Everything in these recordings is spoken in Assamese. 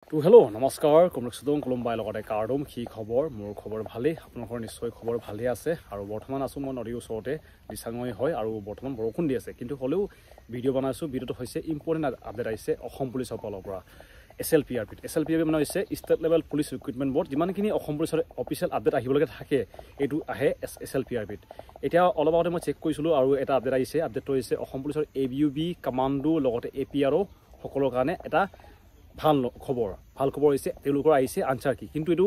তো হেল্ল' নমস্কাৰ কমৰচুদং কলম্বাই লগতে কাৰ্ডম কি খবৰ মোৰ খবৰ ভালেই আপোনালোকৰ নিশ্চয় খবৰ ভালেই আছে আৰু বৰ্তমান আছোঁ মই নদীৰ ওচৰতে দিচাঙৈ হয় আৰু বৰ্তমান বৰষুণ দি আছে কিন্তু হ'লেও ভিডিঅ' বনাইছোঁ ভিডিঅ'টো হৈছে ইম্পৰ্টেণ্ট আপডেট আহিছে অসম পুলিচৰ ফালৰ পৰা SLPRB মানে হৈছে state level police recruitment board যিমানখিনি অসম পুলিচৰ অফিচিয়েল আপডেট আহিবলগীয়া থাকে এইটো আহে SLPRB এতিয়া অলপ আগতে মই চেক কৰিছিলোঁ আৰু এটা আপডেট আহিছে আপডেটটো হৈছে অসম পুলিচৰ ABUB কামাণ্ডো লগতে APRO সকলৰ কাৰণে এটা ভাল খবৰ হৈছে তেওঁলোকৰ আহিছে আনসাৰ কি কিন্তু এইটো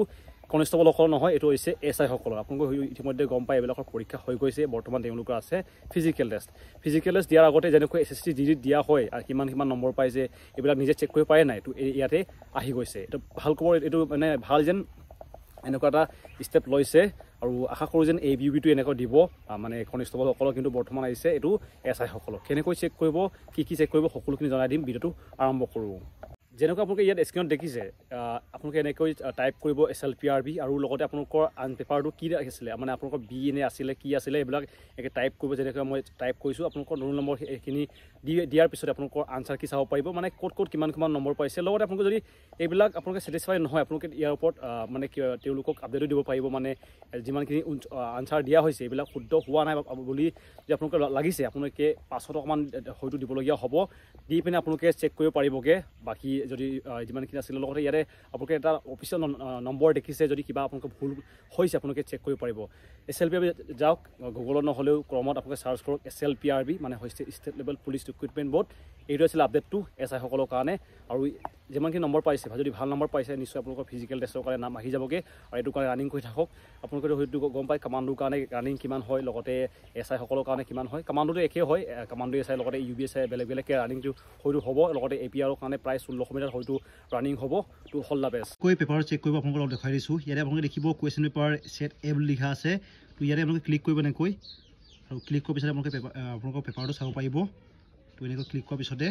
কনষ্টেবলসকল নহয় এইটো হৈছে SI সকলৰ আপোনালোকে ইতিমধ্যে গম পায় এইবিলাকৰ পৰীক্ষা হৈ গৈছে বৰ্তমান তেওঁলোকৰ আছে ফিজিকেল টেষ্ট দিয়াৰ আগতে যেনেকৈ SSC ডিগ্ৰী দিয়া হয় আৰু কিমান নম্বৰ পাইছে এইবিলাক নিজে চেক কৰিব পাৰে নাই তো ইয়াতে আহি গৈছে এইটো ভাল খবৰ এইটো মানে ভাল যেন এনেকুৱা এটা ষ্টেপ লৈছে আৰু আশা কৰোঁ যেন ABUB-টো এনেকৈ দিব মানে কনষ্টেবলসকলক কিন্তু বৰ্তমান আহিছে এইটো SI সকলক কেনেকৈ চেক কৰিব কি চেক কৰিব সকলোখিনি জনাই দিম ভিডিঅ'টো আৰম্ভ কৰোঁ যেনেকৈ আপোনালোকে ইয়াত স্ক্ৰীনত দেখিছে আপোনালোকে এনেকৈ টাইপ কৰিব SLPRB আৰু লগতে আপোনালোকৰ আন পেপাৰটো কি আছিলে মানে আপোনালোকৰ BA আছিলে কি আছিলে এইবিলাক একে টাইপ কৰিব যেনেকৈ মই টাইপ কৰিছোঁ আপোনালোকৰ ৰোল নম্বৰ এইখিনি দিয়াৰ পিছত আপোনালোকৰ আনসাৰ কি চাব পাৰিব মানে ক'ত কিমান নম্বৰ পাইছে লগতে আপোনালোকে যদি এইবিলাক আপোনালোকে ছেটিছফাই নহয় আপোনালোকে ইয়াৰ ওপৰত মানে তেওঁলোকক আপডেটো দিব পাৰিব মানে যিমানখিনি আনসাৰ দিয়া হৈছে এইবিলাক শুদ্ধ হোৱা নাই বুলি যদি আপোনালোকে লাগিছে আপোনালোকে পাছত অকণমান হয়তো দিবলগীয়া হ'ব দি পিনে আপোনালোকে চেক কৰিব পাৰিবগৈ বাকী যদি যিমানখিনি আছিলে লগতে ইয়াতে আপোনালোকে এটা অফিচিয়েল নম্বৰ দেখিছে যদি কিবা আপোনালোকে ভুল হৈছে আপোনালোকে চেক কৰিব পাৰিব SLPRB যাওক গুগলত নহ'লেও ক্ৰমত আপোনালোকে চাৰ্চ কৰক SLPRB মানে হৈছে state level police recruitment board এইটো আছিল আপডেটটো SI সকলৰ কাৰণে আৰু যিমানখিনি নম্বৰ পাইছে যদি ভাল নম্বৰ পাইছে নিশ্চয় আপোনালোকৰ ফিজিকেল টেষ্টৰ কাৰণে নাম আহি যাবগৈ আৰু এইটো কাৰণে ৰানিং কৰি থাকক আপোনালোকে হয়তো গম পায় কামাণ্ডোৰ কাৰণে ৰানিং কিমান হয় লগতে SI সকলৰ কাৰণে কিমান হয় কামাণ্ডোটো একেই হয় কামাণ্ডো SI লগতে UBSI বেলেগকৈ ৰানিংটো হয়তো হ'ব লগতে APRৰ কাৰণে প্ৰায় 1600 মিটাৰ হয়তো ৰানিং হ'ব তো হল দা বেষ্ট কৈ পেপাৰ চেক কৰিব আপোনালোকক দেখাই দিছোঁ ইয়াতে আপোনালোকে দেখিব কুৱেশ্যন পেপাৰ সেট A বুলি লিখা আছে তো ইয়াতে আপোনালোকে ক্লিক কৰিব এনেকৈ আৰু ক্লিক কৰাৰ পিছতে আপোনালোকৰ পেপাৰটো চাব পাৰিব তো এনেকৈ ক্লিক কৰাৰ পিছতে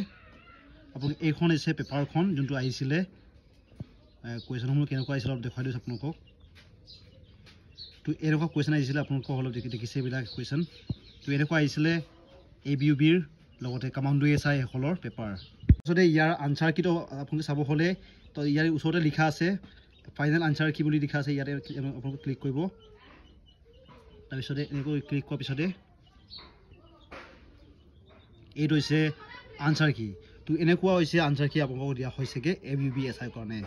আপোনালোকে এইখন হৈছে পেপাৰখন যোনটো আহিছিলে কুৱেশ্যনসমূহ কেনেকুৱা আহিছিলে অলপ দেখাই দিছোঁ আপোনালোকক তো এনেকুৱা কুৱেশ্যন আহিছিলে আপোনালোকক অলপ দেখিছে এইবিলাক কুৱেশ্যন তো এনেকুৱা আহিছিলে ABUBৰ লগতে কামাণ্ডো SI সকলৰ পেপাৰ তাৰপিছতে ইয়াৰ আনসাৰ কিটো আপোনালোকে চাব হ'লে তো ইয়াৰ ওচৰতে লিখা আছে ফাইনেল আনসাৰ কি বুলি লিখা আছে ইয়াতে আপোনালোকে ক্লিক কৰিব তাৰপিছতে এনেকৈ ক্লিক কৰাৰ পিছতে এইটো হৈছে আনসাৰ কি তো এনেকুৱা হৈছে আনসাৰ কি আপোনালোকক দিয়া হৈছেগৈ ABUB SI কাৰণে